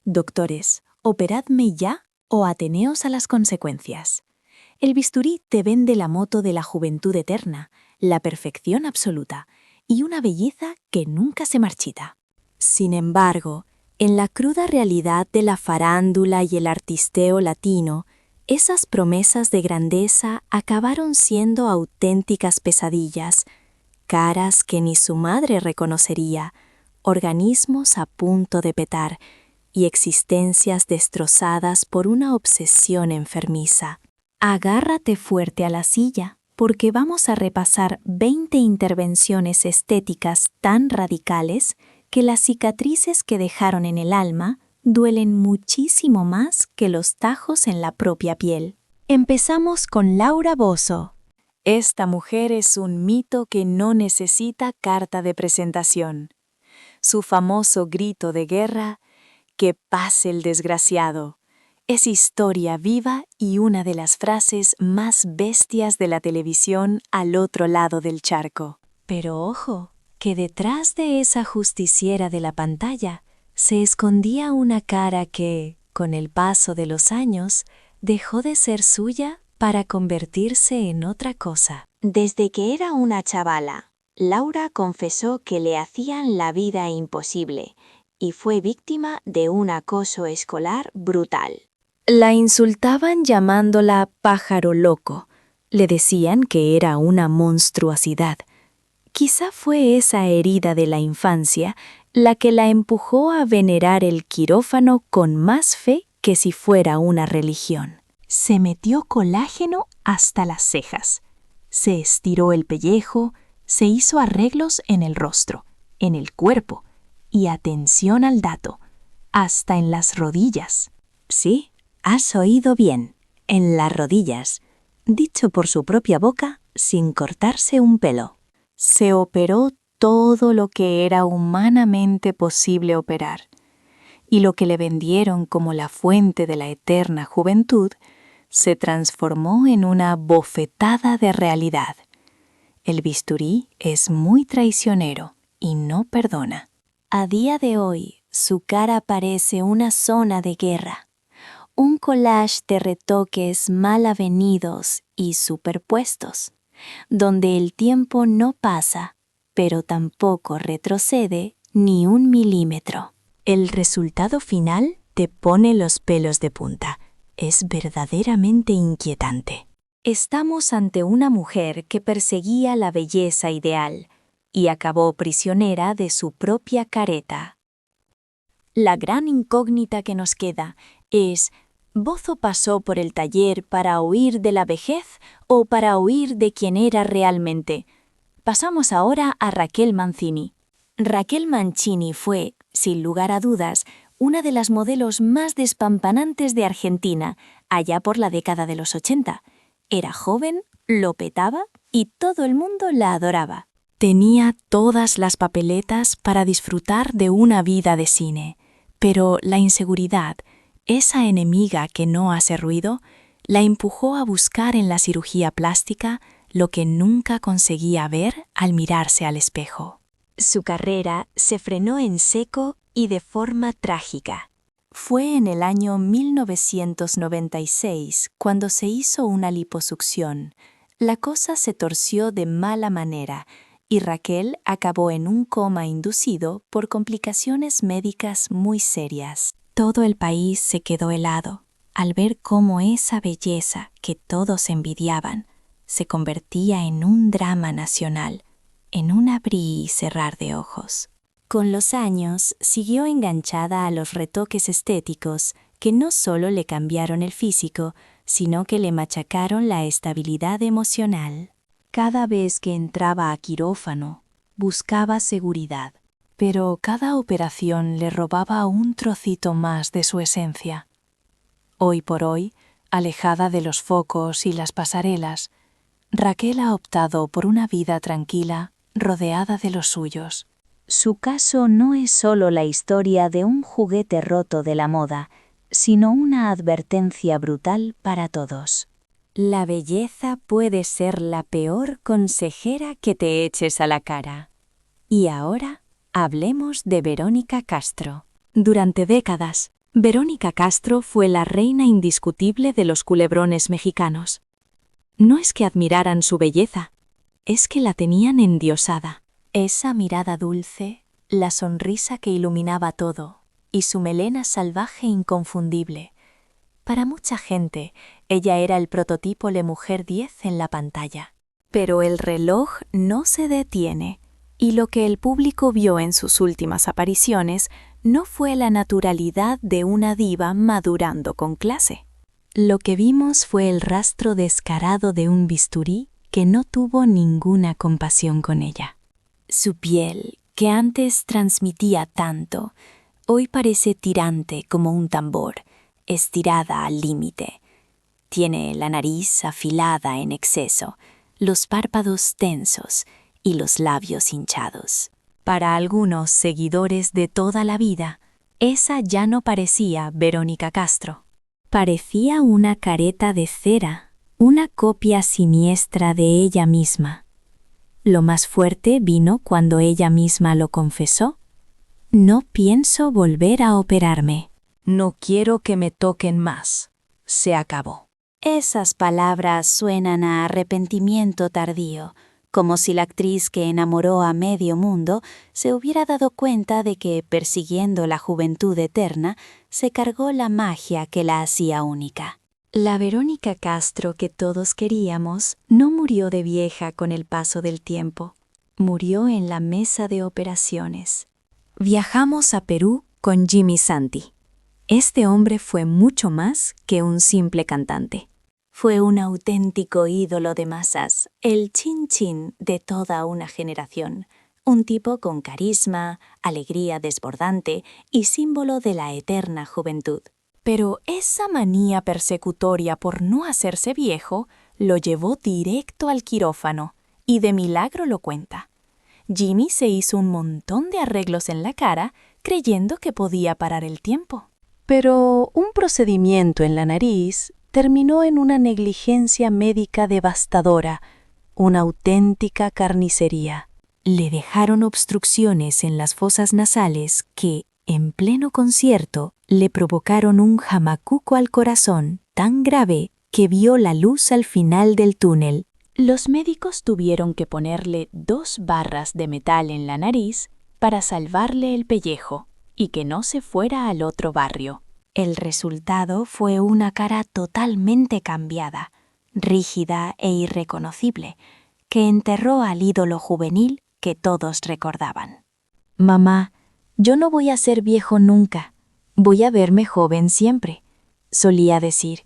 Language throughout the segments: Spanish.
Doctores, operadme ya o ateneos a las consecuencias. El bisturí te vende la moto de la juventud eterna, la perfección absoluta y una belleza que nunca se marchita. Sin embargo, en la cruda realidad de la farándula y el artisteo latino, esas promesas de grandeza acabaron siendo auténticas pesadillas, caras que ni su madre reconocería, organismos a punto de petar y existencias destrozadas por una obsesión enfermiza. Agárrate fuerte a la silla, porque vamos a repasar 20 intervenciones estéticas tan radicales que las cicatrices que dejaron en el alma duelen muchísimo más que los tajos en la propia piel. Empezamos con Laura Bozzo. Esta mujer es un mito que no necesita carta de presentación. Su famoso grito de guerra, «Que pase el desgraciado», es historia viva y una de las frases más bestias de la televisión al otro lado del charco. Pero ojo, que detrás de esa justiciera de la pantalla se escondía una cara que, con el paso de los años, dejó de ser suya para convertirse en otra cosa. Desde que era una chavala, Laura confesó que le hacían la vida imposible y fue víctima de un acoso escolar brutal. La insultaban llamándola pájaro loco. Le decían que era una monstruosidad. Quizá fue esa herida de la infancia la que la empujó a venerar el quirófano con más fe que si fuera una religión. Se metió colágeno hasta las cejas. Se estiró el pellejo, se hizo arreglos en el rostro, en el cuerpo y, atención al dato, hasta en las rodillas. Sí, has oído bien, en las rodillas, dicho por su propia boca sin cortarse un pelo. Se operó todo lo que era humanamente posible operar, y lo que le vendieron como la fuente de la eterna juventud se transformó en una bofetada de realidad. El bisturí es muy traicionero y no perdona. A día de hoy, su cara parece una zona de guerra, un collage de retoques mal avenidos y superpuestos, donde el tiempo no pasa, pero tampoco retrocede ni un milímetro. El resultado final te pone los pelos de punta. Es verdaderamente inquietante. Estamos ante una mujer que perseguía la belleza ideal y acabó prisionera de su propia careta. La gran incógnita que nos queda es: ¿Bozzo pasó por el taller para huir de la vejez o para huir de quien era realmente? Pasamos ahora a Raquel Mancini. Raquel Mancini fue, sin lugar a dudas, una de las modelos más despampanantes de Argentina, allá por la década de los 80. Era joven, lo petaba y todo el mundo la adoraba. Tenía todas las papeletas para disfrutar de una vida de cine, pero la inseguridad, esa enemiga que no hace ruido, la empujó a buscar en la cirugía plástica lo que nunca conseguía ver al mirarse al espejo. Su carrera se frenó en seco y de forma trágica. Fue en el año 1996 cuando se hizo una liposucción. La cosa se torció de mala manera y Raquel acabó en un coma inducido por complicaciones médicas muy serias. Todo el país se quedó helado al ver cómo esa belleza que todos envidiaban se convertía en un drama nacional, en un abrir y cerrar de ojos. Con los años siguió enganchada a los retoques estéticos que no solo le cambiaron el físico, sino que le machacaron la estabilidad emocional. Cada vez que entraba a quirófano, buscaba seguridad, pero cada operación le robaba un trocito más de su esencia. Hoy por hoy, alejada de los focos y las pasarelas, Raquel ha optado por una vida tranquila, rodeada de los suyos. Su caso no es solo la historia de un juguete roto de la moda, sino una advertencia brutal para todos. La belleza puede ser la peor consejera que te eches a la cara. Y ahora, hablemos de Verónica Castro. Durante décadas, Verónica Castro fue la reina indiscutible de los culebrones mexicanos. No es que admiraran su belleza, es que la tenían endiosada. Esa mirada dulce, la sonrisa que iluminaba todo, y su melena salvaje inconfundible. Para mucha gente, ella era el prototipo de mujer 10 en la pantalla. Pero el reloj no se detiene, y lo que el público vio en sus últimas apariciones no fue la naturalidad de una diva madurando con clase. Lo que vimos fue el rastro descarado de un bisturí que no tuvo ninguna compasión con ella. Su piel, que antes transmitía tanto, hoy parece tirante como un tambor, estirada al límite. Tiene la nariz afilada en exceso, los párpados tensos y los labios hinchados. Para algunos seguidores de toda la vida, esa ya no parecía Verónica Castro. Parecía una careta de cera, una copia siniestra de ella misma. Lo más fuerte vino cuando ella misma lo confesó. No pienso volver a operarme. No quiero que me toquen más. Se acabó. Esas palabras suenan a arrepentimiento tardío, como si la actriz que enamoró a medio mundo se hubiera dado cuenta de que, persiguiendo la juventud eterna, se cargó la magia que la hacía única. La Verónica Castro que todos queríamos no murió de vieja con el paso del tiempo. Murió en la mesa de operaciones. Viajamos a Perú con Jimmy Santi. Este hombre fue mucho más que un simple cantante. Fue un auténtico ídolo de masas, el chin chin de toda una generación, un tipo con carisma, alegría desbordante y símbolo de la eterna juventud. Pero esa manía persecutoria por no hacerse viejo lo llevó directo al quirófano, y de milagro lo cuenta. Jimmy se hizo un montón de arreglos en la cara creyendo que podía parar el tiempo. Pero un procedimiento en la nariz terminó en una negligencia médica devastadora, una auténtica carnicería. Le dejaron obstrucciones en las fosas nasales que, en pleno concierto, le provocaron un jamacuco al corazón tan grave que vio la luz al final del túnel. Los médicos tuvieron que ponerle 2 barras de metal en la nariz para salvarle el pellejo y que no se fuera al otro barrio. El resultado fue una cara totalmente cambiada, rígida e irreconocible, que enterró al ídolo juvenil que todos recordaban. «Mamá, yo no voy a ser viejo nunca, voy a verme joven siempre», solía decir,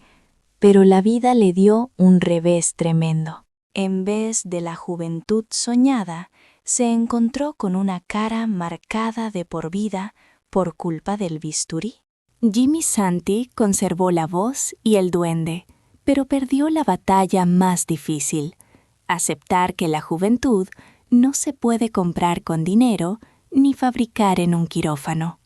pero la vida le dio un revés tremendo. En vez de la juventud soñada, se encontró con una cara marcada de por vida por culpa del bisturí. Jimmy Santi conservó la voz y el duende, pero perdió la batalla más difícil: aceptar que la juventud no se puede comprar con dinero ni fabricar en un quirófano.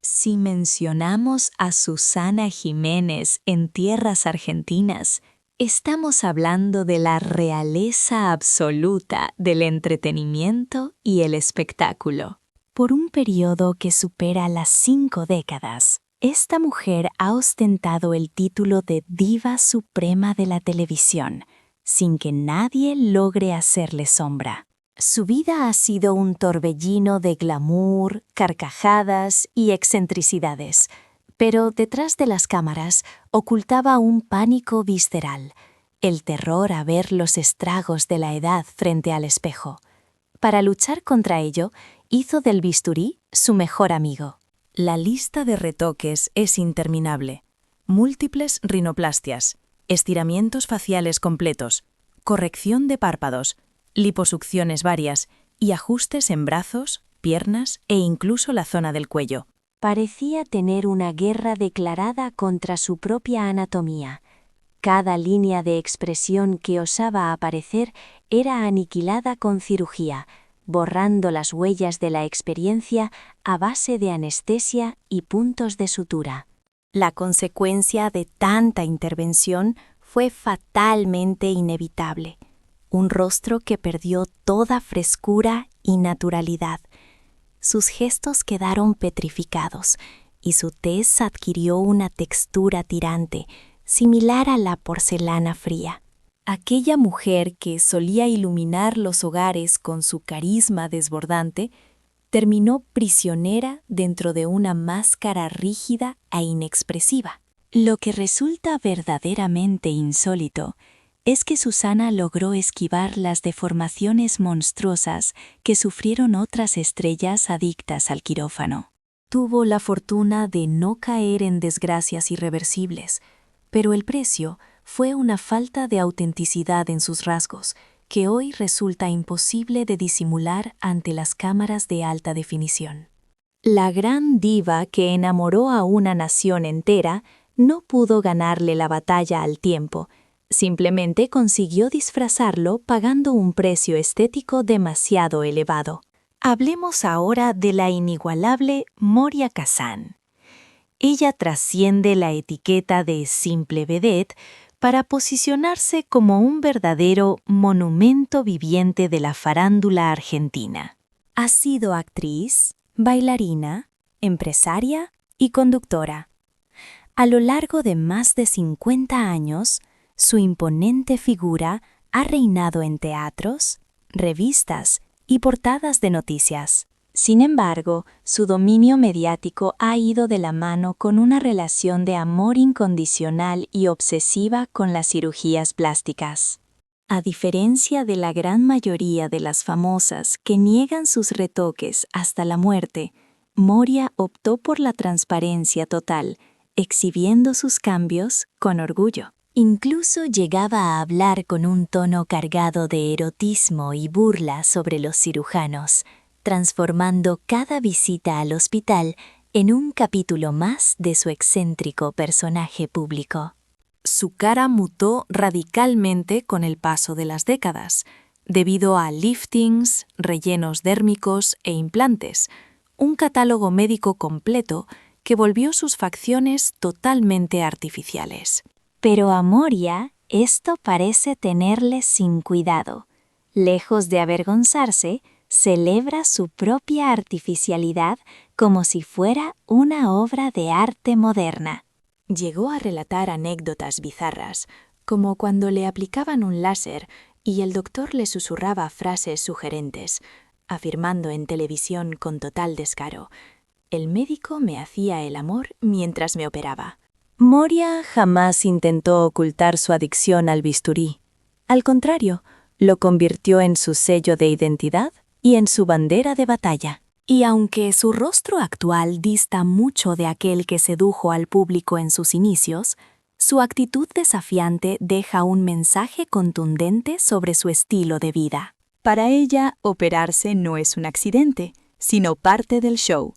Si mencionamos a Susana Jiménez en tierras argentinas, estamos hablando de la realeza absoluta del entretenimiento y el espectáculo. Por un periodo que supera las 5 décadas, esta mujer ha ostentado el título de diva suprema de la televisión, sin que nadie logre hacerle sombra. Su vida ha sido un torbellino de glamour, carcajadas y excentricidades, pero detrás de las cámaras ocultaba un pánico visceral, el terror a ver los estragos de la edad frente al espejo. Para luchar contra ello, hizo del bisturí su mejor amigo. La lista de retoques es interminable. Múltiples rinoplastias, estiramientos faciales completos, corrección de párpados, liposucciones varias y ajustes en brazos, piernas e incluso la zona del cuello. Parecía tener una guerra declarada contra su propia anatomía. Cada línea de expresión que osaba aparecer era aniquilada con cirugía, borrando las huellas de la experiencia a base de anestesia y puntos de sutura. La consecuencia de tanta intervención fue fatalmente inevitable. Un rostro que perdió toda frescura y naturalidad. Sus gestos quedaron petrificados y su tez adquirió una textura tirante, similar a la porcelana fría. Aquella mujer que solía iluminar los hogares con su carisma desbordante, terminó prisionera dentro de una máscara rígida e inexpresiva. Lo que resulta verdaderamente insólito es que Susana logró esquivar las deformaciones monstruosas que sufrieron otras estrellas adictas al quirófano. Tuvo la fortuna de no caer en desgracias irreversibles, pero el precio fue una falta de autenticidad en sus rasgos, que hoy resulta imposible de disimular ante las cámaras de alta definición. La gran diva que enamoró a una nación entera no pudo ganarle la batalla al tiempo, simplemente consiguió disfrazarlo pagando un precio estético demasiado elevado. Hablemos ahora de la inigualable Moria Kazan. Ella trasciende la etiqueta de simple vedette para posicionarse como un verdadero monumento viviente de la farándula argentina. Ha sido actriz, bailarina, empresaria y conductora. A lo largo de más de 50 años, su imponente figura ha reinado en teatros, revistas y portadas de noticias. Sin embargo, su dominio mediático ha ido de la mano con una relación de amor incondicional y obsesiva con las cirugías plásticas. A diferencia de la gran mayoría de las famosas que niegan sus retoques hasta la muerte, Moria optó por la transparencia total, exhibiendo sus cambios con orgullo. Incluso llegaba a hablar con un tono cargado de erotismo y burla sobre los cirujanos, transformando cada visita al hospital en un capítulo más de su excéntrico personaje público. Su cara mutó radicalmente con el paso de las décadas, debido a liftings, rellenos dérmicos e implantes, un catálogo médico completo que volvió sus facciones totalmente artificiales. Pero a Moria esto parece tenerle sin cuidado. Lejos de avergonzarse, celebra su propia artificialidad como si fuera una obra de arte moderna. Llegó a relatar anécdotas bizarras, como cuando le aplicaban un láser y el doctor le susurraba frases sugerentes, afirmando en televisión con total descaro: «El médico me hacía el amor mientras me operaba». Moria jamás intentó ocultar su adicción al bisturí. Al contrario, lo convirtió en su sello de identidad y en su bandera de batalla. Y aunque su rostro actual dista mucho de aquel que sedujo al público en sus inicios, su actitud desafiante deja un mensaje contundente sobre su estilo de vida. Para ella, operarse no es un accidente, sino parte del show.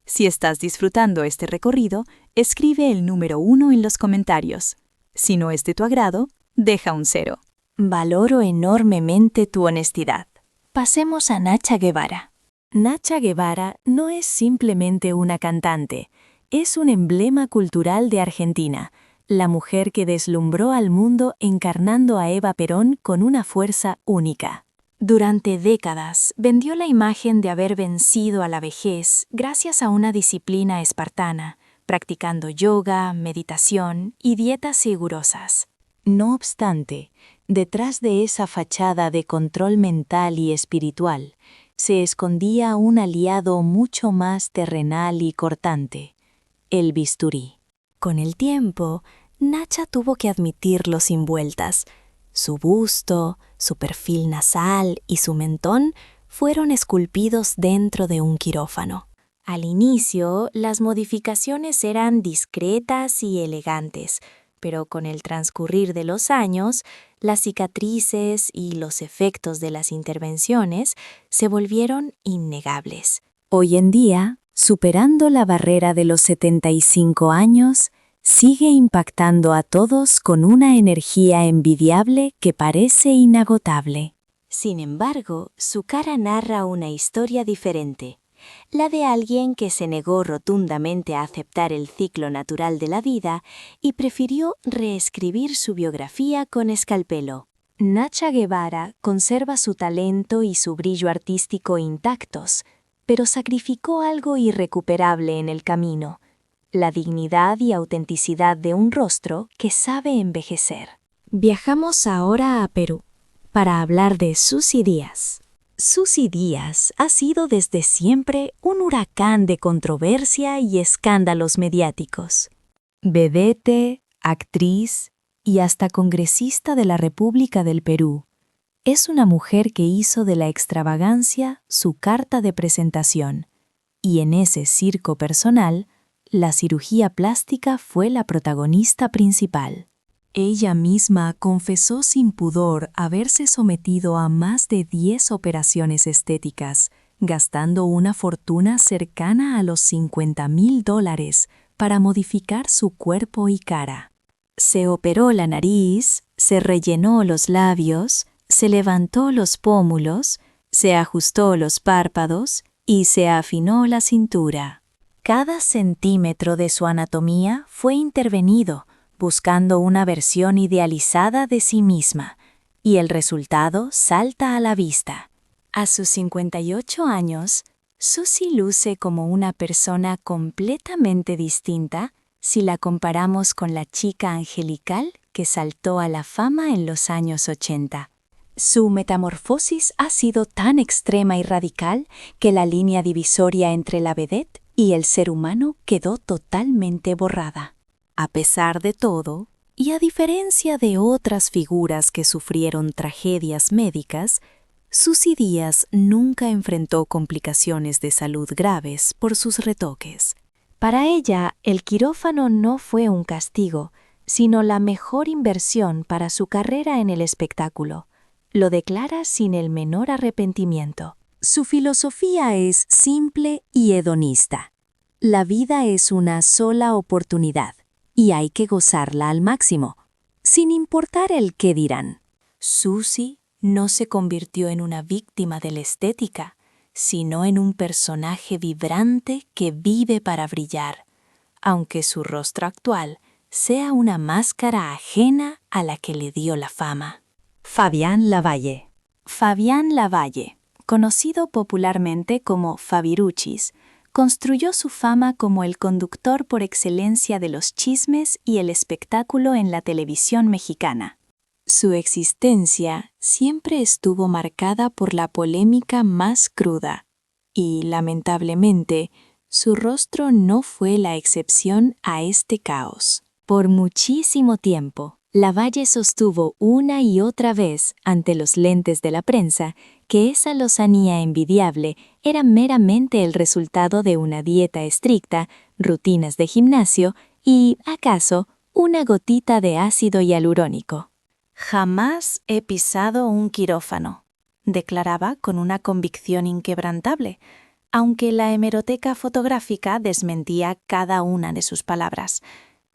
Si estás disfrutando este recorrido, escribe el número 1 en los comentarios. Si no es de tu agrado, deja un 0. Valoro enormemente tu honestidad. Pasemos a Nacha Guevara. Nacha Guevara no es simplemente una cantante, es un emblema cultural de Argentina, la mujer que deslumbró al mundo encarnando a Eva Perón con una fuerza única. Durante décadas vendió la imagen de haber vencido a la vejez gracias a una disciplina espartana, practicando yoga, meditación y dietas rigurosas. No obstante, detrás de esa fachada de control mental y espiritual, se escondía un aliado mucho más terrenal y cortante: el bisturí. Con el tiempo, Nacha tuvo que admitirlo sin vueltas. Su busto, su perfil nasal y su mentón fueron esculpidos dentro de un quirófano. Al inicio, las modificaciones eran discretas y elegantes, pero con el transcurrir de los años, las cicatrices y los efectos de las intervenciones se volvieron innegables. Hoy en día, superando la barrera de los 75 años, sigue impactando a todos con una energía envidiable que parece inagotable. Sin embargo, su cara narra una historia diferente, la de alguien que se negó rotundamente a aceptar el ciclo natural de la vida y prefirió reescribir su biografía con escalpelo. Nacha Guevara conserva su talento y su brillo artístico intactos, pero sacrificó algo irrecuperable en el camino: la dignidad y autenticidad de un rostro que sabe envejecer. Viajamos ahora a Perú para hablar de Susy Díaz. Susy Díaz ha sido desde siempre un huracán de controversia y escándalos mediáticos. Vedette, actriz y hasta congresista de la República del Perú. Es una mujer que hizo de la extravagancia su carta de presentación, y en ese circo personal, la cirugía plástica fue la protagonista principal. Ella misma confesó sin pudor haberse sometido a más de 10 operaciones estéticas, gastando una fortuna cercana a los $50,000 para modificar su cuerpo y cara. Se operó la nariz, se rellenó los labios, se levantó los pómulos, se ajustó los párpados y se afinó la cintura. Cada centímetro de su anatomía fue intervenido, buscando una versión idealizada de sí misma, y el resultado salta a la vista. A sus 58 años, Susy luce como una persona completamente distinta si la comparamos con la chica angelical que saltó a la fama en los años 80. Su metamorfosis ha sido tan extrema y radical que la línea divisoria entre la vedette y el ser humano quedó totalmente borrada. A pesar de todo, y a diferencia de otras figuras que sufrieron tragedias médicas, Susy Díaz nunca enfrentó complicaciones de salud graves por sus retoques. Para ella, el quirófano no fue un castigo, sino la mejor inversión para su carrera en el espectáculo. Lo declara sin el menor arrepentimiento. Su filosofía es simple y hedonista. La vida es una sola oportunidad y hay que gozarla al máximo, sin importar el qué dirán. Susy no se convirtió en una víctima de la estética, sino en un personaje vibrante que vive para brillar, aunque su rostro actual sea una máscara ajena a la que le dio la fama. Fabián Lavalle. Fabián Lavalle, conocido popularmente como Fabiruchis, construyó su fama como el conductor por excelencia de los chismes y el espectáculo en la televisión mexicana. Su existencia siempre estuvo marcada por la polémica más cruda, y, lamentablemente, su rostro no fue la excepción a este caos. Por muchísimo tiempo, Lavalle sostuvo una y otra vez ante los lentes de la prensa que esa lozanía envidiable era meramente el resultado de una dieta estricta, rutinas de gimnasio y, acaso, una gotita de ácido hialurónico. «Jamás he pisado un quirófano», declaraba con una convicción inquebrantable, aunque la hemeroteca fotográfica desmentía cada una de sus palabras.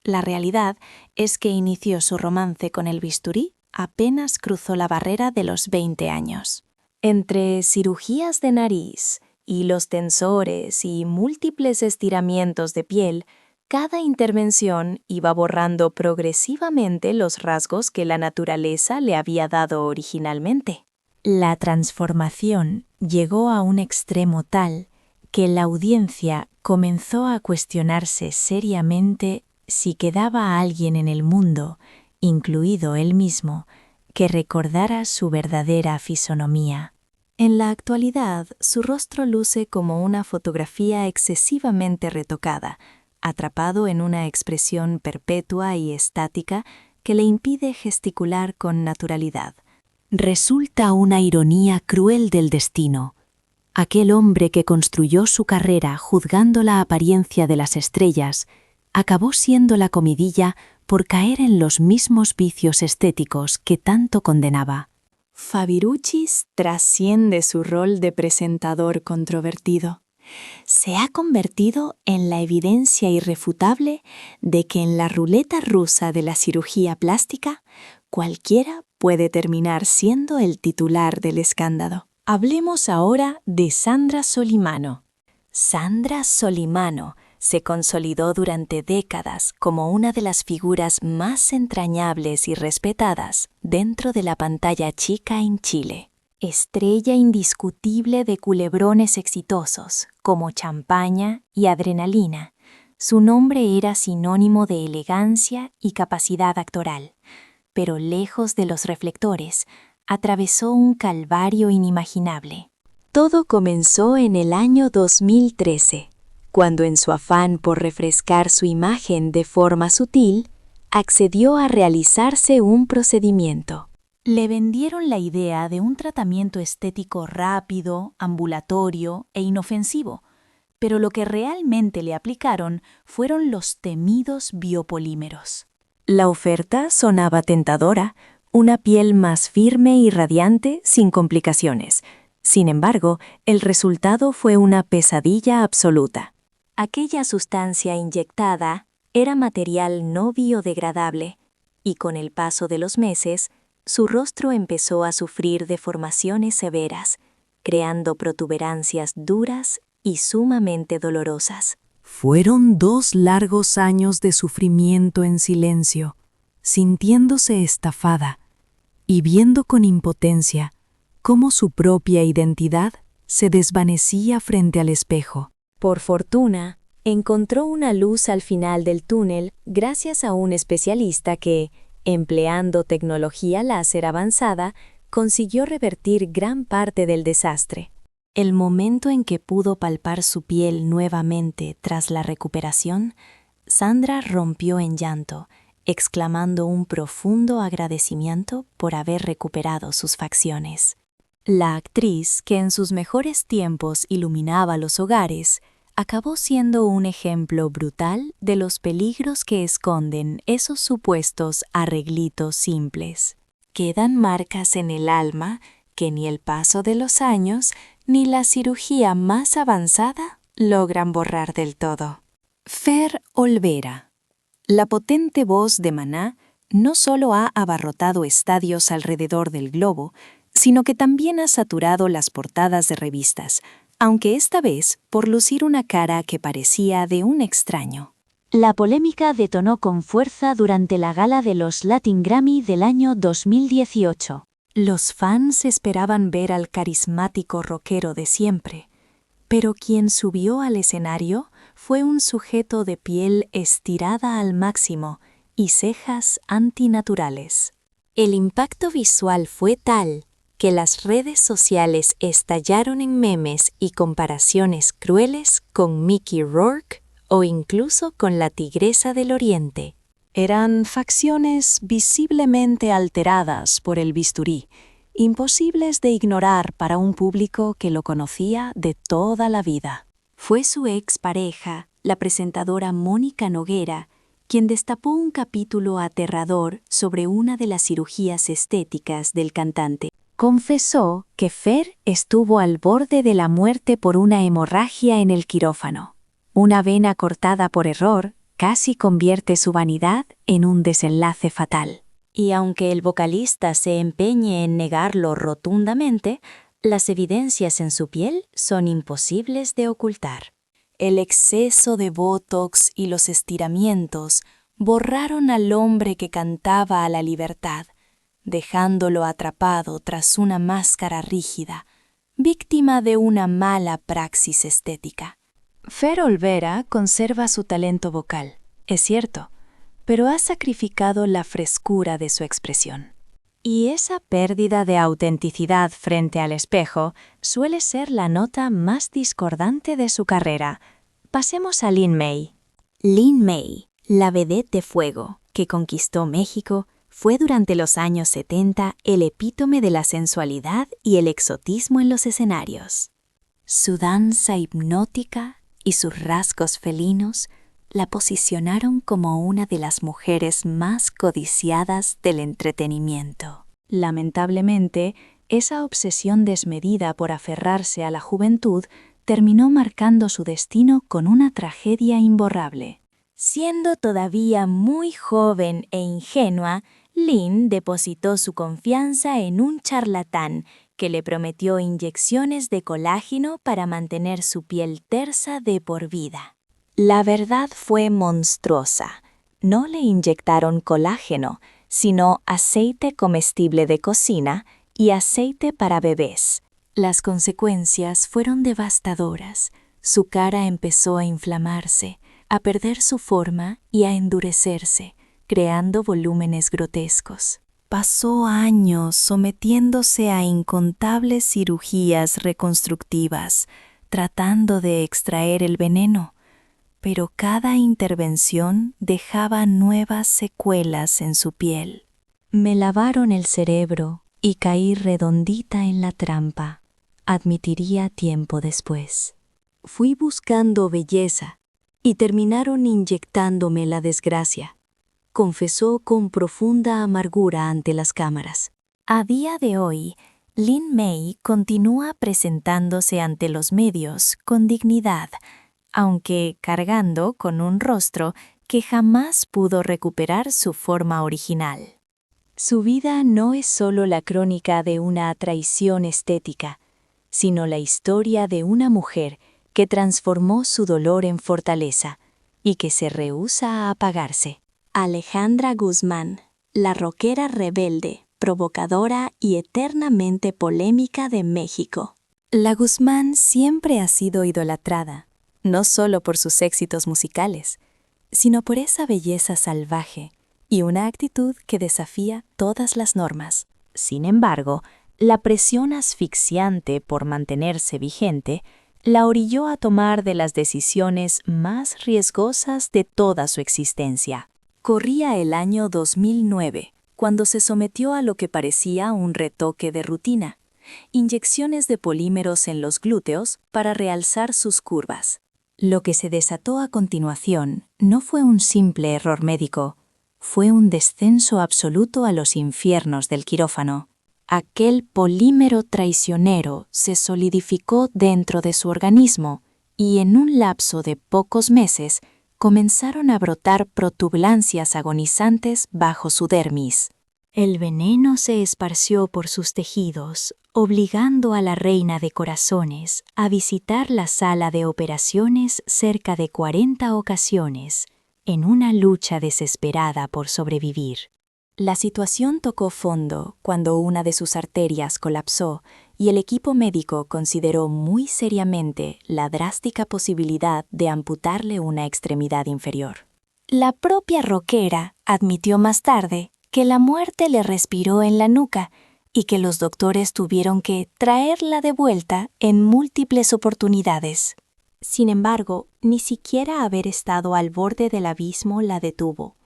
La realidad es que inició su romance con el bisturí apenas cruzó la barrera de los 20 años. Entre cirugías de nariz, hilos tensores y múltiples estiramientos de piel, cada intervención iba borrando progresivamente los rasgos que la naturaleza le había dado originalmente. La transformación llegó a un extremo tal que la audiencia comenzó a cuestionarse seriamente si quedaba alguien en el mundo, incluido él mismo, que recordara su verdadera fisonomía. En la actualidad, su rostro luce como una fotografía excesivamente retocada, atrapado en una expresión perpetua y estática que le impide gesticular con naturalidad. Resulta una ironía cruel del destino. Aquel hombre que construyó su carrera juzgando la apariencia de las estrellas, acabó siendo la comidilla por caer en los mismos vicios estéticos que tanto condenaba. Fabiruchis trasciende su rol de presentador controvertido. Se ha convertido en la evidencia irrefutable de que en la ruleta rusa de la cirugía plástica, cualquiera puede terminar siendo el titular del escándalo. Hablemos ahora de Sandra Solimano. Sandra Solimano se consolidó durante décadas como una de las figuras más entrañables y respetadas dentro de la pantalla chica en Chile. Estrella indiscutible de culebrones exitosos como Champaña y Adrenalina, Su nombre era sinónimo de elegancia y capacidad actoral, pero lejos de los reflectores, atravesó un calvario inimaginable. Todo comenzó en el año 2013, cuando en su afán por refrescar su imagen de forma sutil, accedió a realizarse un procedimiento. Le vendieron la idea de un tratamiento estético rápido, ambulatorio e inofensivo, pero lo que realmente le aplicaron fueron los temidos biopolímeros. La oferta sonaba tentadora, una piel más firme y radiante sin complicaciones. Sin embargo, el resultado fue una pesadilla absoluta. Aquella sustancia inyectada era material no biodegradable, y con el paso de los meses, su rostro empezó a sufrir deformaciones severas, creando protuberancias duras y sumamente dolorosas. Fueron 2 largos años de sufrimiento en silencio, sintiéndose estafada y viendo con impotencia cómo su propia identidad se desvanecía frente al espejo. Por fortuna, encontró una luz al final del túnel gracias a un especialista que, empleando tecnología láser avanzada, consiguió revertir gran parte del desastre. El momento en que pudo palpar su piel nuevamente tras la recuperación, Sandra rompió en llanto, exclamando un profundo agradecimiento por haber recuperado sus facciones. La actriz, que en sus mejores tiempos iluminaba los hogares, acabó siendo un ejemplo brutal de los peligros que esconden esos supuestos arreglitos simples. Quedan marcas en el alma que ni el paso de los años ni la cirugía más avanzada logran borrar del todo. Fer Olvera. La potente voz de Maná no solo ha abarrotado estadios alrededor del globo, sino que también ha saturado las portadas de revistas, aunque esta vez por lucir una cara que parecía de un extraño. La polémica detonó con fuerza durante la gala de los Latin Grammy del año 2018. Los fans esperaban ver al carismático rockero de siempre, pero quien subió al escenario fue un sujeto de piel estirada al máximo y cejas antinaturales. El impacto visual fue tal que las redes sociales estallaron en memes y comparaciones crueles con Mickey Rourke o incluso con la Tigresa del Oriente. Eran facciones visiblemente alteradas por el bisturí, imposibles de ignorar para un público que lo conocía de toda la vida. Fue su expareja, la presentadora Mónica Noguera, quien destapó un capítulo aterrador sobre una de las cirugías estéticas del cantante. Confesó que Fer estuvo al borde de la muerte por una hemorragia en el quirófano. Una vena cortada por error casi convierte su vanidad en un desenlace fatal. Y aunque el vocalista se empeñe en negarlo rotundamente, las evidencias en su piel son imposibles de ocultar. El exceso de botox y los estiramientos borraron al hombre que cantaba a la libertad, dejándolo atrapado tras una máscara rígida, víctima de una mala praxis estética. Fer Olvera conserva su talento vocal, es cierto, pero ha sacrificado la frescura de su expresión. Y esa pérdida de autenticidad frente al espejo suele ser la nota más discordante de su carrera. Pasemos a Lin May. Lin May, la vedette de fuego que conquistó México, fue durante los años 70 el epítome de la sensualidad y el exotismo en los escenarios. Su danza hipnótica y sus rasgos felinos la posicionaron como una de las mujeres más codiciadas del entretenimiento. Lamentablemente, esa obsesión desmedida por aferrarse a la juventud terminó marcando su destino con una tragedia imborrable. Siendo todavía muy joven e ingenua, Lin depositó su confianza en un charlatán que le prometió inyecciones de colágeno para mantener su piel tersa de por vida. La verdad fue monstruosa. No le inyectaron colágeno, sino aceite comestible de cocina y aceite para bebés. Las consecuencias fueron devastadoras. Su cara empezó a inflamarse, a perder su forma y a endurecerse, creando volúmenes grotescos. Pasó años sometiéndose a incontables cirugías reconstructivas, tratando de extraer el veneno, pero cada intervención dejaba nuevas secuelas en su piel. Me lavaron el cerebro y caí redondita en la trampa, admitiría tiempo después. Fui buscando belleza y terminaron inyectándome la desgracia, confesó con profunda amargura ante las cámaras. A día de hoy, Lin Mei continúa presentándose ante los medios con dignidad, aunque cargando con un rostro que jamás pudo recuperar su forma original. Su vida no es solo la crónica de una traición estética, sino la historia de una mujer que transformó su dolor en fortaleza y que se rehúsa a apagarse. Alejandra Guzmán, la rockera rebelde, provocadora y eternamente polémica de México. La Guzmán siempre ha sido idolatrada, no solo por sus éxitos musicales, sino por esa belleza salvaje y una actitud que desafía todas las normas. Sin embargo, la presión asfixiante por mantenerse vigente la orilló a tomar de las decisiones más riesgosas de toda su existencia. Corría el año 2009, cuando se sometió a lo que parecía un retoque de rutina, inyecciones de polímeros en los glúteos para realzar sus curvas. Lo que se desató a continuación no fue un simple error médico, fue un descenso absoluto a los infiernos del quirófano. Aquel polímero traicionero se solidificó dentro de su organismo y en un lapso de pocos meses comenzaron a brotar protuberancias agonizantes bajo su dermis. El veneno se esparció por sus tejidos, obligando a la reina de corazones a visitar la sala de operaciones cerca de 40 ocasiones, en una lucha desesperada por sobrevivir. La situación tocó fondo cuando una de sus arterias colapsó y el equipo médico consideró muy seriamente la drástica posibilidad de amputarle una extremidad inferior. La propia rockera admitió más tarde que la muerte le respiró en la nuca y que los doctores tuvieron que traerla de vuelta en múltiples oportunidades. Sin embargo, ni siquiera haber estado al borde del abismo la detuvo.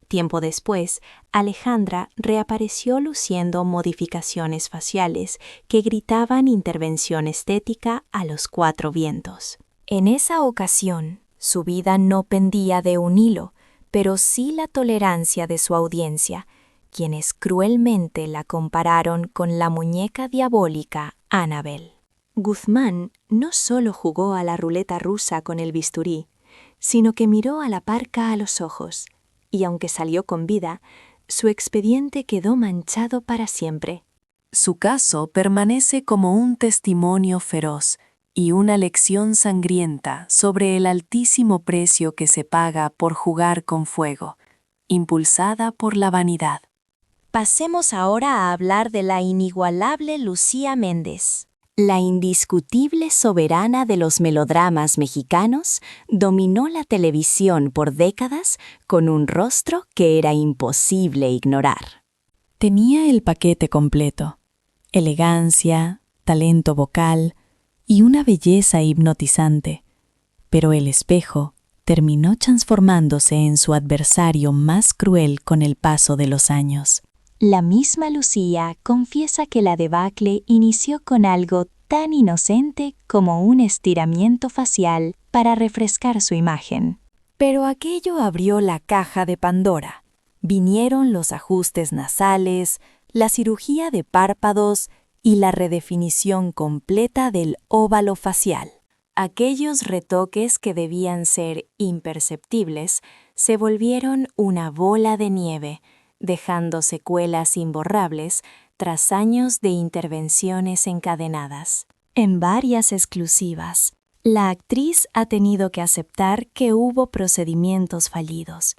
Tiempo después, Alejandra reapareció luciendo modificaciones faciales que gritaban intervención estética a los 4 vientos. En esa ocasión, su vida no pendía de un hilo, pero sí la tolerancia de su audiencia, quienes cruelmente la compararon con la muñeca diabólica Annabelle. Guzmán no solo jugó a la ruleta rusa con el bisturí, sino que miró a la parca a los ojos, y aunque salió con vida, su expediente quedó manchado para siempre. Su caso permanece como un testimonio feroz y una lección sangrienta sobre el altísimo precio que se paga por jugar con fuego, impulsada por la vanidad. Pasemos ahora a hablar de la inigualable Lucía Méndez. La indiscutible soberana de los melodramas mexicanos dominó la televisión por décadas con un rostro que era imposible ignorar. Tenía el paquete completo: elegancia, talento vocal y una belleza hipnotizante. Pero el espejo terminó transformándose en su adversario más cruel con el paso de los años. La misma Lucía confiesa que la debacle inició con algo tan inocente como un estiramiento facial para refrescar su imagen. Pero aquello abrió la caja de Pandora. Vinieron los ajustes nasales, la cirugía de párpados y la redefinición completa del óvalo facial. Aquellos retoques que debían ser imperceptibles se volvieron una bola de nieve, dejando secuelas imborrables tras años de intervenciones encadenadas. En varias exclusivas, la actriz ha tenido que aceptar que hubo procedimientos fallidos,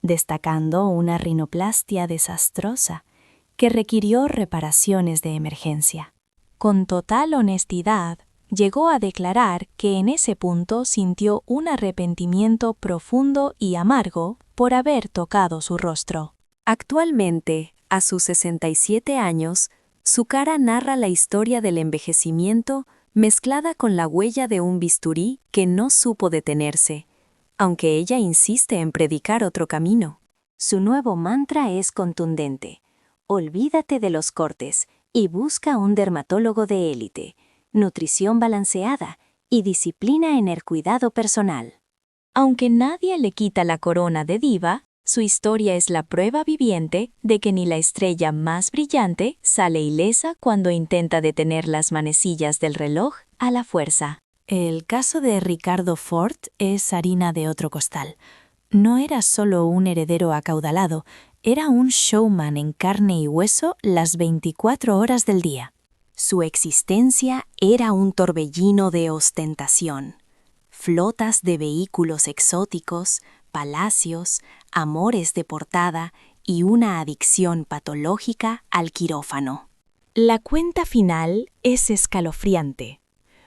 destacando una rinoplastia desastrosa que requirió reparaciones de emergencia. Con total honestidad, Llegó a declarar que en ese punto sintió un arrepentimiento profundo y amargo por haber tocado su rostro. Actualmente, a sus 67 años, su cara narra la historia del envejecimiento mezclada con la huella de un bisturí que no supo detenerse, aunque ella insiste en predicar otro camino. Su nuevo mantra es contundente: olvídate de los cortes y busca un dermatólogo de élite, nutrición balanceada y disciplina en el cuidado personal. Aunque nadie le quita la corona de diva, su historia es la prueba viviente de que ni la estrella más brillante sale ilesa cuando intenta detener las manecillas del reloj a la fuerza. El caso de Ricardo Ford es harina de otro costal. No era solo un heredero acaudalado, era un showman en carne y hueso las 24 horas del día. Su existencia era un torbellino de ostentación. Flotas de vehículos exóticos, palacios, amores de portada y una adicción patológica al quirófano. La cuenta final es escalofriante,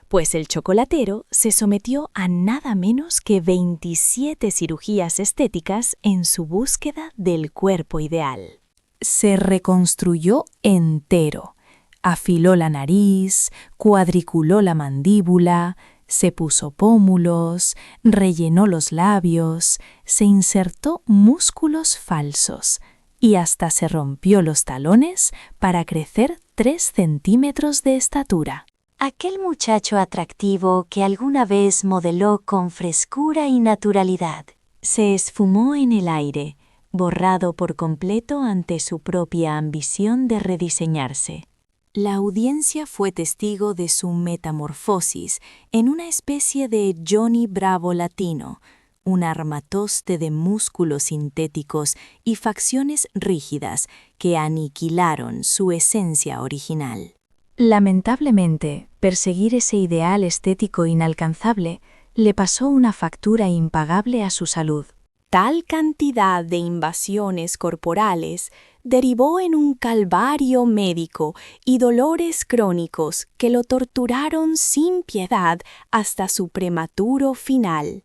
pues el chocolatero se sometió a nada menos que 27 cirugías estéticas en su búsqueda del cuerpo ideal. Se reconstruyó entero, afiló la nariz, cuadriculó la mandíbula, se puso pómulos, rellenó los labios, se insertó músculos falsos y hasta se rompió los talones para crecer 3 centímetros de estatura. Aquel muchacho atractivo que alguna vez modeló con frescura y naturalidad se esfumó en el aire, borrado por completo ante su propia ambición de rediseñarse. La audiencia fue testigo de su metamorfosis en una especie de Johnny Bravo latino, un armatoste de músculos sintéticos y facciones rígidas que aniquilaron su esencia original. Lamentablemente, perseguir ese ideal estético inalcanzable le pasó una factura impagable a su salud. Tal cantidad de invasiones corporales derivó en un calvario médico y dolores crónicos que lo torturaron sin piedad hasta su prematuro final.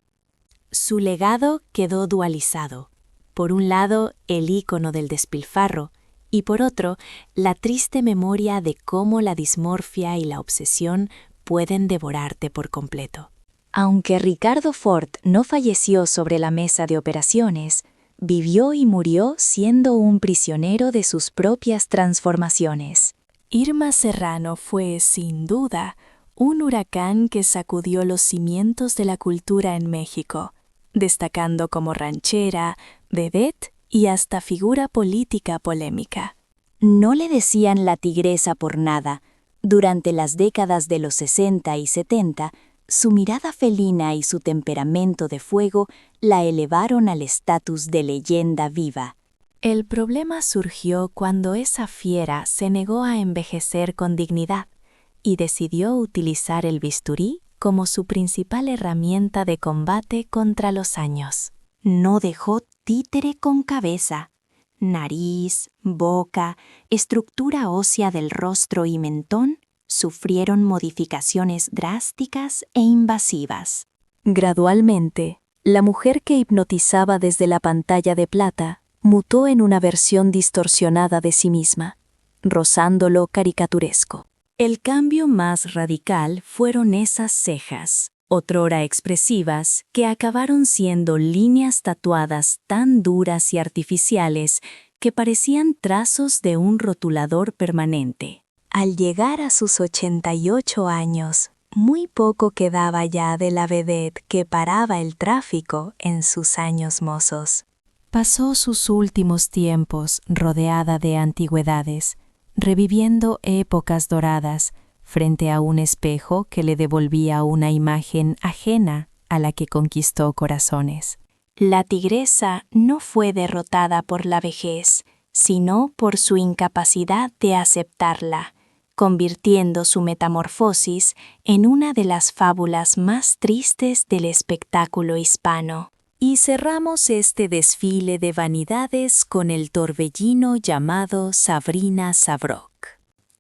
Su legado quedó dualizado. Por un lado, el ícono del despilfarro, y por otro, la triste memoria de cómo la dismorfia y la obsesión pueden devorarte por completo. Aunque Ricardo Ford no falleció sobre la mesa de operaciones, vivió y murió siendo un prisionero de sus propias transformaciones. Irma Serrano fue, sin duda, un huracán que sacudió los cimientos de la cultura en México, destacando como ranchera, vedette y hasta figura política polémica. No le decían la tigresa por nada. Durante las décadas de los 60 y 70, su mirada felina y su temperamento de fuego la elevaron al estatus de leyenda viva. El problema surgió cuando esa fiera se negó a envejecer con dignidad y decidió utilizar el bisturí como su principal herramienta de combate contra los años. No dejó títere con cabeza. Nariz, boca, estructura ósea del rostro y mentón sufrieron modificaciones drásticas e invasivas. Gradualmente, la mujer que hipnotizaba desde la pantalla de plata mutó en una versión distorsionada de sí misma, rozando lo caricaturesco. El cambio más radical fueron esas cejas, otrora expresivas, que acabaron siendo líneas tatuadas tan duras y artificiales que parecían trazos de un rotulador permanente. Al llegar a sus 88 años, muy poco quedaba ya de la vedette que paraba el tráfico en sus años mozos. Pasó sus últimos tiempos rodeada de antigüedades, reviviendo épocas doradas, frente a un espejo que le devolvía una imagen ajena a la que conquistó corazones. La tigresa no fue derrotada por la vejez, sino por su incapacidad de aceptarla, convirtiendo su metamorfosis en una de las fábulas más tristes del espectáculo hispano. Y cerramos este desfile de vanidades con el torbellino llamado Sabrina Sabrok.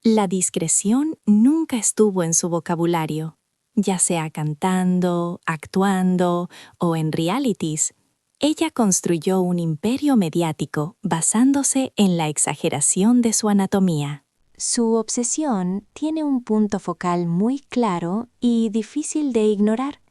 La discreción nunca estuvo en su vocabulario, ya sea cantando, actuando o en realities. Ella construyó un imperio mediático basándose en la exageración de su anatomía. Su obsesión tiene un punto focal muy claro y difícil de ignorar: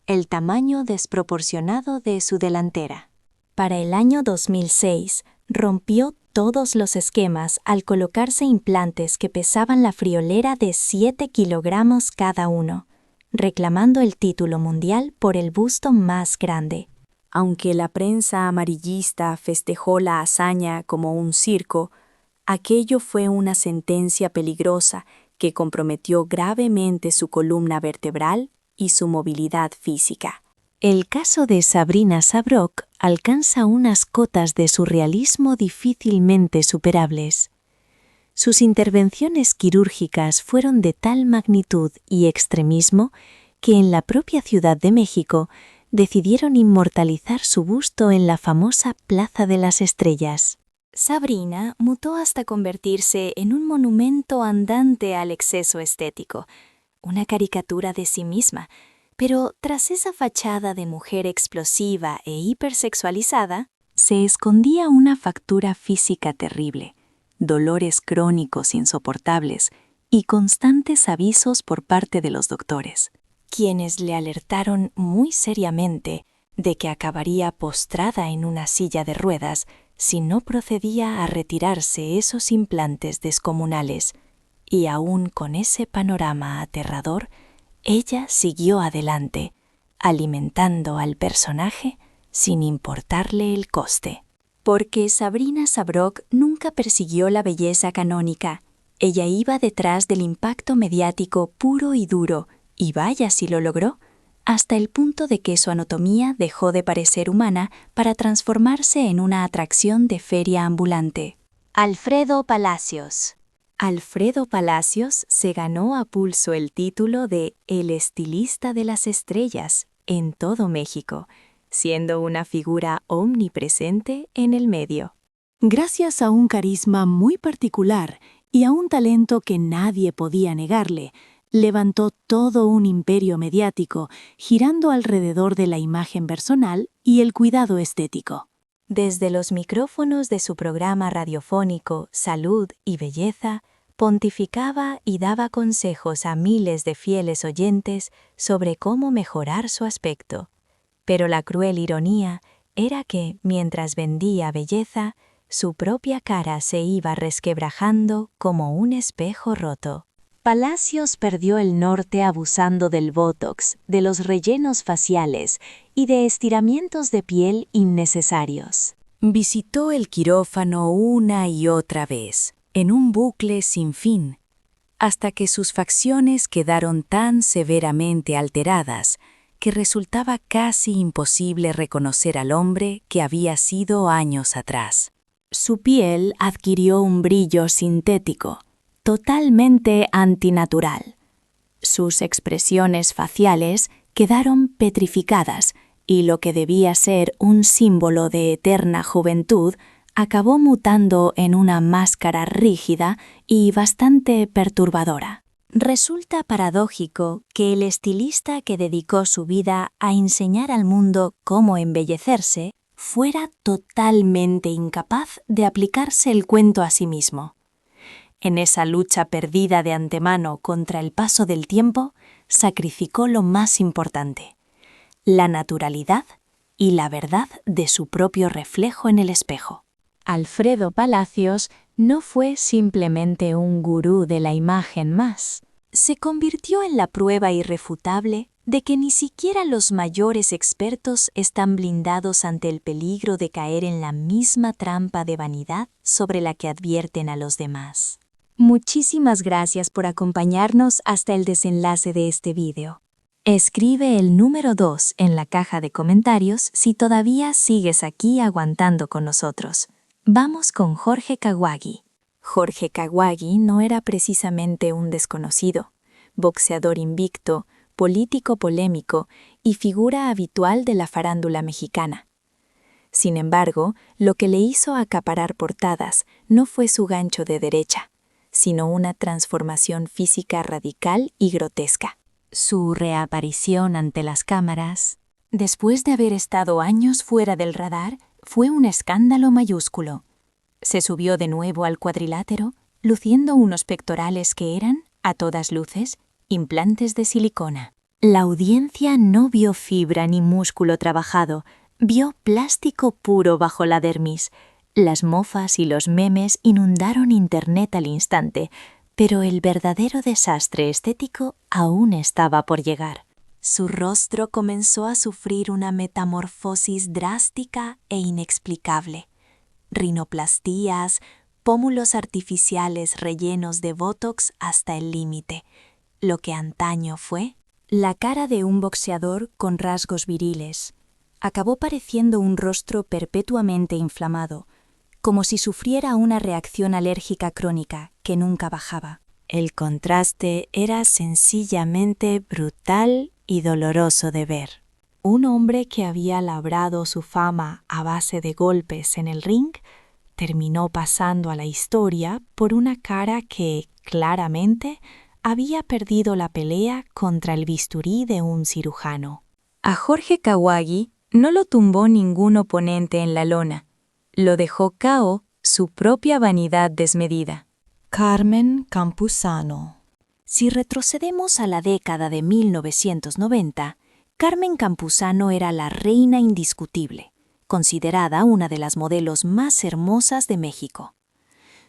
el tamaño desproporcionado de su delantera. Para el año 2006, rompió todos los esquemas al colocarse implantes que pesaban la friolera de 7 kilogramos cada uno, reclamando el título mundial por el busto más grande. Aunque la prensa amarillista festejó la hazaña como un circo, aquello fue una sentencia peligrosa que comprometió gravemente su columna vertebral y su movilidad física. El caso de Sabrina Sabrok alcanza unas cotas de surrealismo difícilmente superables. Sus intervenciones quirúrgicas fueron de tal magnitud y extremismo que en la propia Ciudad de México decidieron inmortalizar su busto en la famosa Plaza de las Estrellas. Sabrina mutó hasta convertirse en un monumento andante al exceso estético, una caricatura de sí misma. Pero tras esa fachada de mujer explosiva e hipersexualizada, se escondía una factura física terrible, dolores crónicos insoportables y constantes avisos por parte de los doctores, quienes le alertaron muy seriamente de que acabaría postrada en una silla de ruedas si no procedía a retirarse esos implantes descomunales. Y aún con ese panorama aterrador, ella siguió adelante, alimentando al personaje sin importarle el coste. Porque Sabrina Sabrok nunca persiguió la belleza canónica. Ella iba detrás del impacto mediático puro y duro, y vaya si lo logró, hasta el punto de que su anatomía dejó de parecer humana para transformarse en una atracción de feria ambulante. Alfredo Palacios. Alfredo Palacios se ganó a pulso el título de El estilista de las estrellas en todo México, siendo una figura omnipresente en el medio. Gracias a un carisma muy particular y a un talento que nadie podía negarle, levantó todo un imperio mediático girando alrededor de la imagen personal y el cuidado estético. Desde los micrófonos de su programa radiofónico Salud y Belleza, pontificaba y daba consejos a miles de fieles oyentes sobre cómo mejorar su aspecto. Pero la cruel ironía era que, mientras vendía belleza, su propia cara se iba resquebrajando como un espejo roto. Palacios perdió el norte abusando del botox, de los rellenos faciales y de estiramientos de piel innecesarios. Visitó el quirófano una y otra vez, en un bucle sin fin, hasta que sus facciones quedaron tan severamente alteradas que resultaba casi imposible reconocer al hombre que había sido años atrás. Su piel adquirió un brillo sintético, totalmente antinatural. Sus expresiones faciales quedaron petrificadas y lo que debía ser un símbolo de eterna juventud acabó mutando en una máscara rígida y bastante perturbadora. Resulta paradójico que el estilista que dedicó su vida a enseñar al mundo cómo embellecerse fuera totalmente incapaz de aplicarse el cuento a sí mismo. En esa lucha perdida de antemano contra el paso del tiempo, sacrificó lo más importante: la naturalidad y la verdad de su propio reflejo en el espejo. Alfredo Palacios no fue simplemente un gurú de la imagen más. Se convirtió en la prueba irrefutable de que ni siquiera los mayores expertos están blindados ante el peligro de caer en la misma trampa de vanidad sobre la que advierten a los demás. Muchísimas gracias por acompañarnos hasta el desenlace de este video. Escribe el número 2 en la caja de comentarios si todavía sigues aquí aguantando con nosotros. Vamos con Jorge Kawagi. Jorge Kawagi no era precisamente un desconocido, boxeador invicto, político polémico y figura habitual de la farándula mexicana. Sin embargo, lo que le hizo acaparar portadas no fue su gancho de derecha, sino una transformación física radical y grotesca. Su reaparición ante las cámaras, después de haber estado años fuera del radar, fue un escándalo mayúsculo. Se subió de nuevo al cuadrilátero, luciendo unos pectorales que eran, a todas luces, implantes de silicona. La audiencia no vio fibra ni músculo trabajado, vio plástico puro bajo la dermis. Las mofas y los memes inundaron Internet al instante, pero el verdadero desastre estético aún estaba por llegar. Su rostro comenzó a sufrir una metamorfosis drástica e inexplicable. Rinoplastías, pómulos artificiales rellenos de botox hasta el límite. Lo que antaño fue la cara de un boxeador con rasgos viriles. Acabó pareciendo un rostro perpetuamente inflamado, como si sufriera una reacción alérgica crónica que nunca bajaba. El contraste era sencillamente brutal y doloroso de ver. Un hombre que había labrado su fama a base de golpes en el ring terminó pasando a la historia por una cara que, claramente, había perdido la pelea contra el bisturí de un cirujano. A Jorge Kawagi no lo tumbó ningún oponente en la lona. Lo dejó KO su propia vanidad desmedida. Carmen Campuzano. Si retrocedemos a la década de 1990, Carmen Campuzano era la reina indiscutible, considerada una de las modelos más hermosas de México.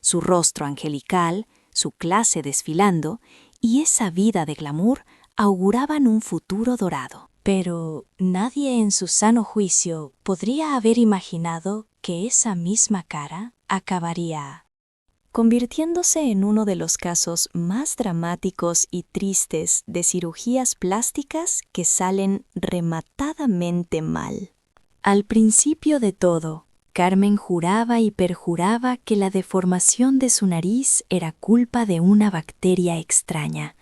Su rostro angelical, su clase desfilando y esa vida de glamour auguraban un futuro dorado. Pero nadie en su sano juicio podría haber imaginado que esa misma cara acabaría convirtiéndose en uno de los casos más dramáticos y tristes de cirugías plásticas que salen rematadamente mal. Al principio de todo, Carmen juraba y perjuraba que la deformación de su nariz era culpa de una bacteria extraña,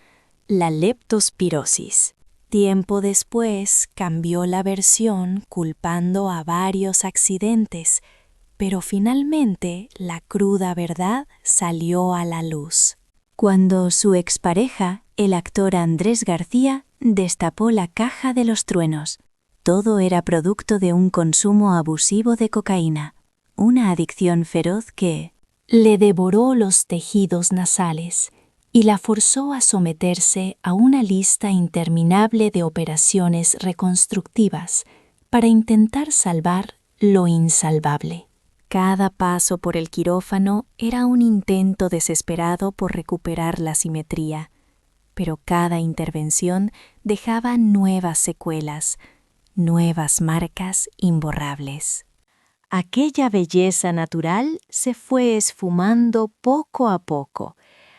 la leptospirosis. Tiempo después cambió la versión culpando a varios accidentes, pero finalmente la cruda verdad salió a la luz. Cuando su expareja, el actor Andrés García, destapó la caja de los truenos. Todo era producto de un consumo abusivo de cocaína, una adicción feroz que le devoró los tejidos nasales y la forzó a someterse a una lista interminable de operaciones reconstructivas para intentar salvar lo insalvable. Cada paso por el quirófano era un intento desesperado por recuperar la simetría, pero cada intervención dejaba nuevas secuelas, nuevas marcas imborrables. Aquella belleza natural se fue esfumando poco a poco,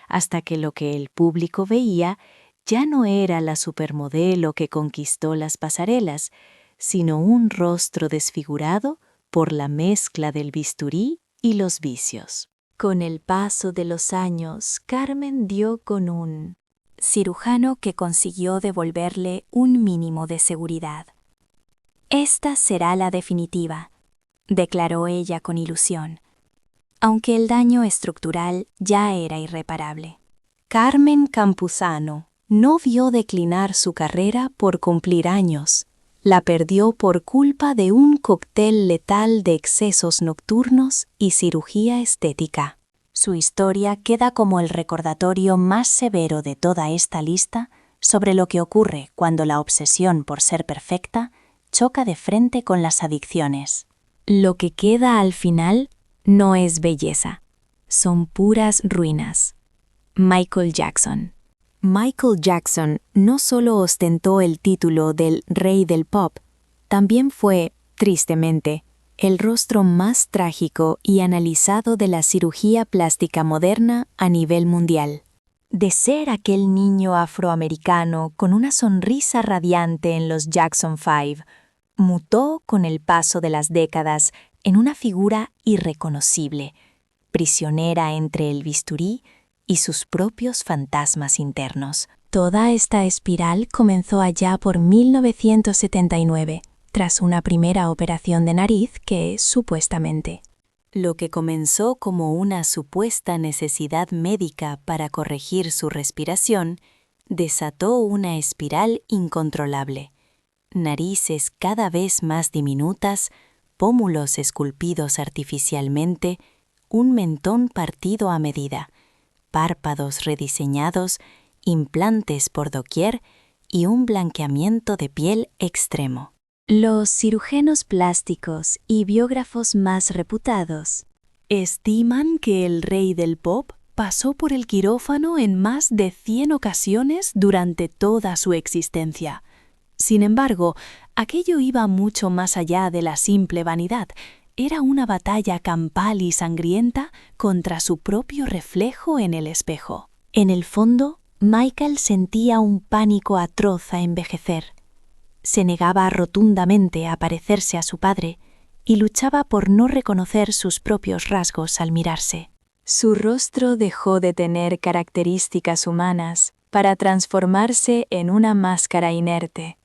hasta que lo que el público veía ya no era la supermodelo que conquistó las pasarelas, sino un rostro desfigurado por la mezcla del bisturí y los vicios. Con el paso de los años, Carmen dio con un cirujano que consiguió devolverle un mínimo de seguridad. «Esta será la definitiva», declaró ella con ilusión, aunque el daño estructural ya era irreparable. Carmen Campuzano no vio declinar su carrera por cumplir años. La perdió por culpa de un cóctel letal de excesos nocturnos y cirugía estética. Su historia queda como el recordatorio más severo de toda esta lista sobre lo que ocurre cuando la obsesión por ser perfecta choca de frente con las adicciones. Lo que queda al final no es belleza, son puras ruinas. Michael Jackson. Michael Jackson no solo ostentó el título del Rey del Pop, también fue, tristemente, el rostro más trágico y analizado de la cirugía plástica moderna a nivel mundial. De ser aquel niño afroamericano con una sonrisa radiante en los Jackson 5, mutó con el paso de las décadas en una figura irreconocible, prisionera entre el bisturí y sus propios fantasmas internos. Toda esta espiral comenzó allá por 1979, tras una primera operación de nariz que, supuestamente, lo que comenzó como una supuesta necesidad médica para corregir su respiración, desató una espiral incontrolable. Narices cada vez más diminutas, pómulos esculpidos artificialmente, un mentón partido a medida, párpados rediseñados, implantes por doquier y un blanqueamiento de piel extremo. Los cirujanos plásticos y biógrafos más reputados estiman que el rey del pop pasó por el quirófano en más de 100 ocasiones durante toda su existencia. Sin embargo, aquello iba mucho más allá de la simple vanidad. Era una batalla campal y sangrienta contra su propio reflejo en el espejo. En el fondo, Michael sentía un pánico atroz a envejecer. Se negaba rotundamente a parecerse a su padre y luchaba por no reconocer sus propios rasgos al mirarse. Su rostro dejó de tener características humanas para transformarse en una máscara inerte,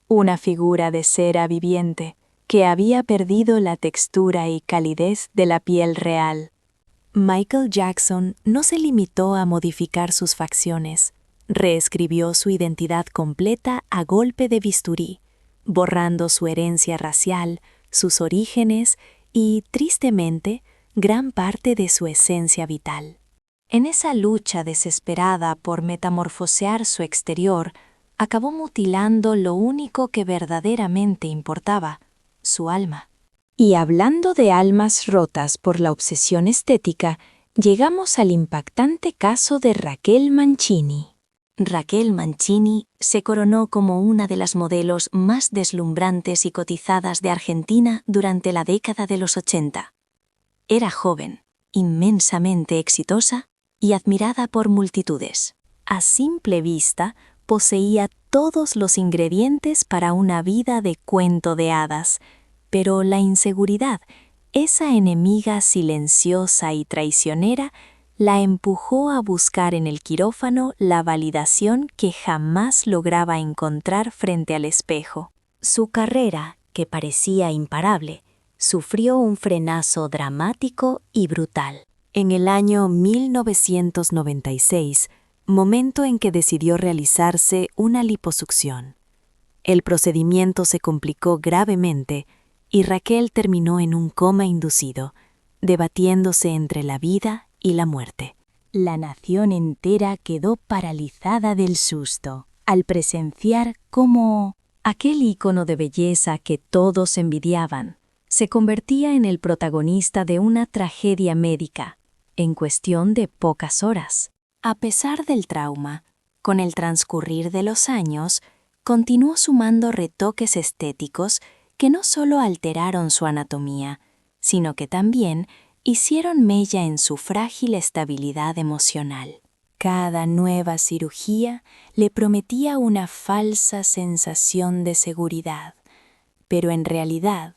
una figura de cera viviente que había perdido la textura y calidez de la piel real. Michael Jackson no se limitó a modificar sus facciones, reescribió su identidad completa a golpe de bisturí, borrando su herencia racial, sus orígenes y, tristemente, gran parte de su esencia vital. En esa lucha desesperada por metamorfosear su exterior, acabó mutilando lo único que verdaderamente importaba, su alma. Y hablando de almas rotas por la obsesión estética, llegamos al impactante caso de Raquel Mancini. Raquel Mancini se coronó como una de las modelos más deslumbrantes y cotizadas de Argentina durante la década de los 80. Era joven, inmensamente exitosa y admirada por multitudes. A simple vista, poseía todos los ingredientes para una vida de cuento de hadas, pero la inseguridad, esa enemiga silenciosa y traicionera, la empujó a buscar en el quirófano la validación que jamás lograba encontrar frente al espejo. Su carrera, que parecía imparable, sufrió un frenazo dramático y brutal. En el año 1996, momento en que decidió realizarse una liposucción. El procedimiento se complicó gravemente y Raquel terminó en un coma inducido, debatiéndose entre la vida y la muerte. La nación entera quedó paralizada del susto al presenciar cómo aquel ícono de belleza que todos envidiaban se convertía en el protagonista de una tragedia médica en cuestión de pocas horas. A pesar del trauma, con el transcurrir de los años, continuó sumando retoques estéticos que no solo alteraron su anatomía, sino que también hicieron mella en su frágil estabilidad emocional. Cada nueva cirugía le prometía una falsa sensación de seguridad, pero en realidad,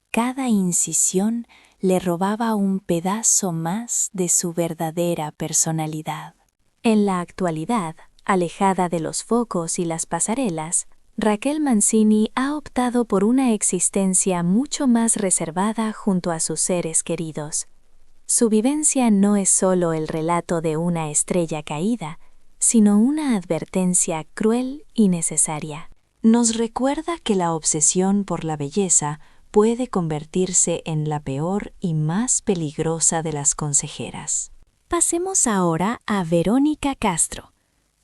cada incisión le robaba un pedazo más de su verdadera personalidad. En la actualidad, alejada de los focos y las pasarelas, Raquel Mancini ha optado por una existencia mucho más reservada junto a sus seres queridos. Su vivencia no es solo el relato de una estrella caída, sino una advertencia cruel y necesaria. Nos recuerda que la obsesión por la belleza puede convertirse en la peor y más peligrosa de las consejeras. Pasemos ahora a Verónica Castro.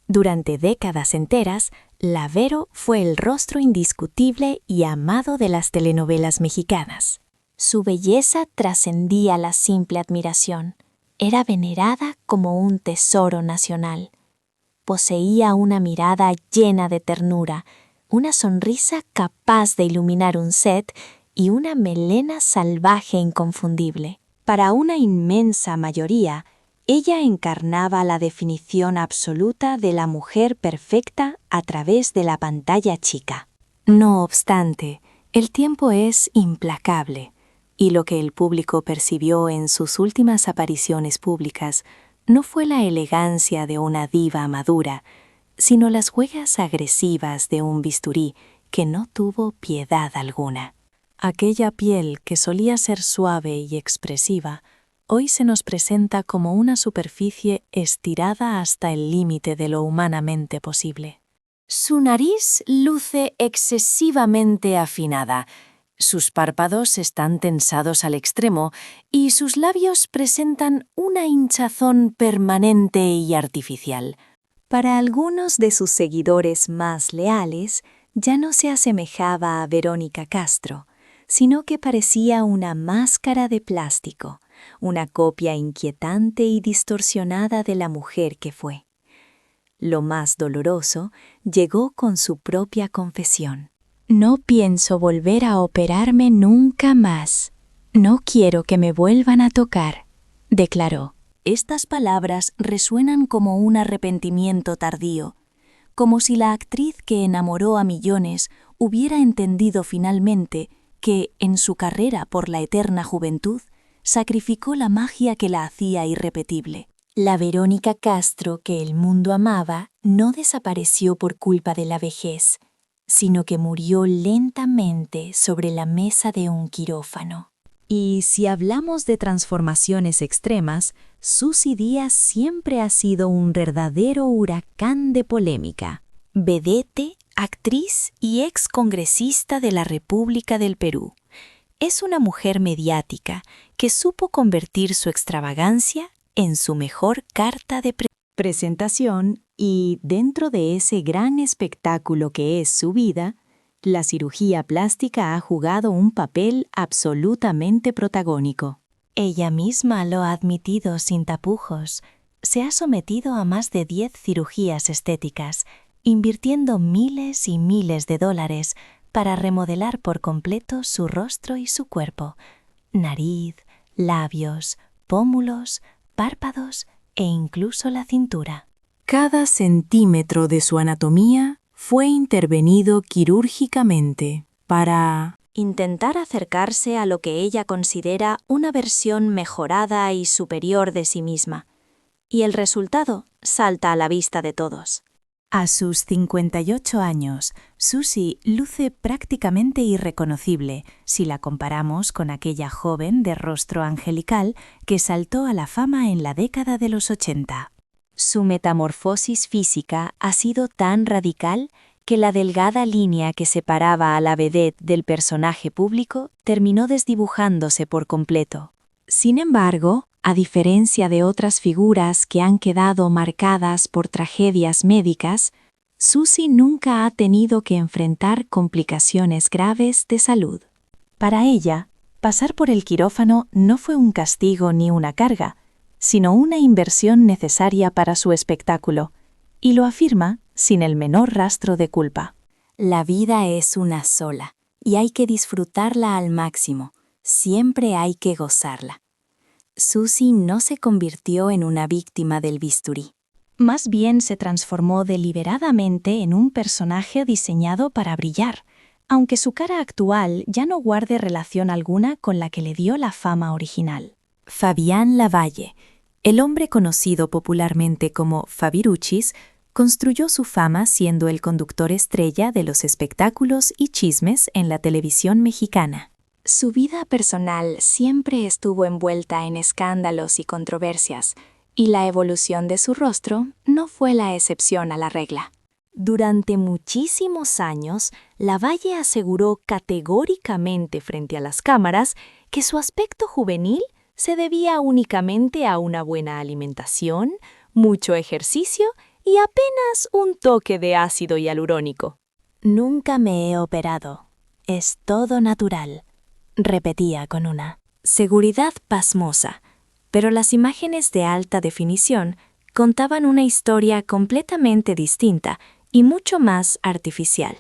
Durante décadas enteras, la Vero fue el rostro indiscutible y amado de las telenovelas mexicanas. Su belleza trascendía la simple admiración. Era venerada como un tesoro nacional. Poseía una mirada llena de ternura, una sonrisa capaz de iluminar un set y una melena salvaje e inconfundible. Para una inmensa mayoría, ella encarnaba la definición absoluta de la mujer perfecta a través de la pantalla chica. No obstante, el tiempo es implacable, y lo que el público percibió en sus últimas apariciones públicas no fue la elegancia de una diva madura, sino las huellas agresivas de un bisturí que no tuvo piedad alguna. Aquella piel que solía ser suave y expresiva hoy se nos presenta como una superficie estirada hasta el límite de lo humanamente posible. Su nariz luce excesivamente afinada, sus párpados están tensados al extremo y sus labios presentan una hinchazón permanente y artificial. Para algunos de sus seguidores más leales, ya no se asemejaba a Verónica Castro, sino que parecía una máscara de plástico, una copia inquietante y distorsionada de la mujer que fue. Lo más doloroso llegó con su propia confesión. No pienso volver a operarme nunca más. No quiero que me vuelvan a tocar, declaró. Estas palabras resuenan como un arrepentimiento tardío, como si la actriz que enamoró a millones hubiera entendido finalmente que, en su carrera por la eterna juventud, sacrificó la magia que la hacía irrepetible. La Verónica Castro que el mundo amaba no desapareció por culpa de la vejez, sino que murió lentamente sobre la mesa de un quirófano. Y si hablamos de transformaciones extremas, Susy Díaz siempre ha sido un verdadero huracán de polémica. Vedette, actriz y excongresista de la República del Perú. Es una mujer mediática que supo convertir su extravagancia en su mejor carta de presentación y, dentro de ese gran espectáculo que es su vida, la cirugía plástica ha jugado un papel absolutamente protagónico. Ella misma lo ha admitido sin tapujos. Se ha sometido a más de 10 cirugías estéticas, invirtiendo miles y miles de dólares para remodelar por completo su rostro y su cuerpo, nariz, labios, pómulos, párpados e incluso la cintura. Cada centímetro de su anatomía fue intervenido quirúrgicamente para intentar acercarse a lo que ella considera una versión mejorada y superior de sí misma. Y el resultado salta a la vista de todos. A sus 58 años, Susy luce prácticamente irreconocible si la comparamos con aquella joven de rostro angelical que saltó a la fama en la década de los 80. Su metamorfosis física ha sido tan radical que la delgada línea que separaba a la vedette del personaje público terminó desdibujándose por completo. Sin embargo, a diferencia de otras figuras que han quedado marcadas por tragedias médicas, Susy nunca ha tenido que enfrentar complicaciones graves de salud. Para ella, pasar por el quirófano no fue un castigo ni una carga, sino una inversión necesaria para su espectáculo, y lo afirma sin el menor rastro de culpa. La vida es una sola, y hay que disfrutarla al máximo, siempre hay que gozarla. Susy no se convirtió en una víctima del bisturí. Más bien se transformó deliberadamente en un personaje diseñado para brillar, aunque su cara actual ya no guarde relación alguna con la que le dio la fama original. Fabián Lavalle, el hombre conocido popularmente como Fabiruchis, construyó su fama siendo el conductor estrella de los espectáculos y chismes en la televisión mexicana. Su vida personal siempre estuvo envuelta en escándalos y controversias, y la evolución de su rostro no fue la excepción a la regla. Durante muchísimos años, Lavalle aseguró categóricamente frente a las cámaras que su aspecto juvenil se debía únicamente a una buena alimentación, mucho ejercicio y apenas un toque de ácido hialurónico. «Nunca me he operado. Es todo natural», repetía con una seguridad pasmosa, pero las imágenes de alta definición contaban una historia completamente distinta y mucho más artificial.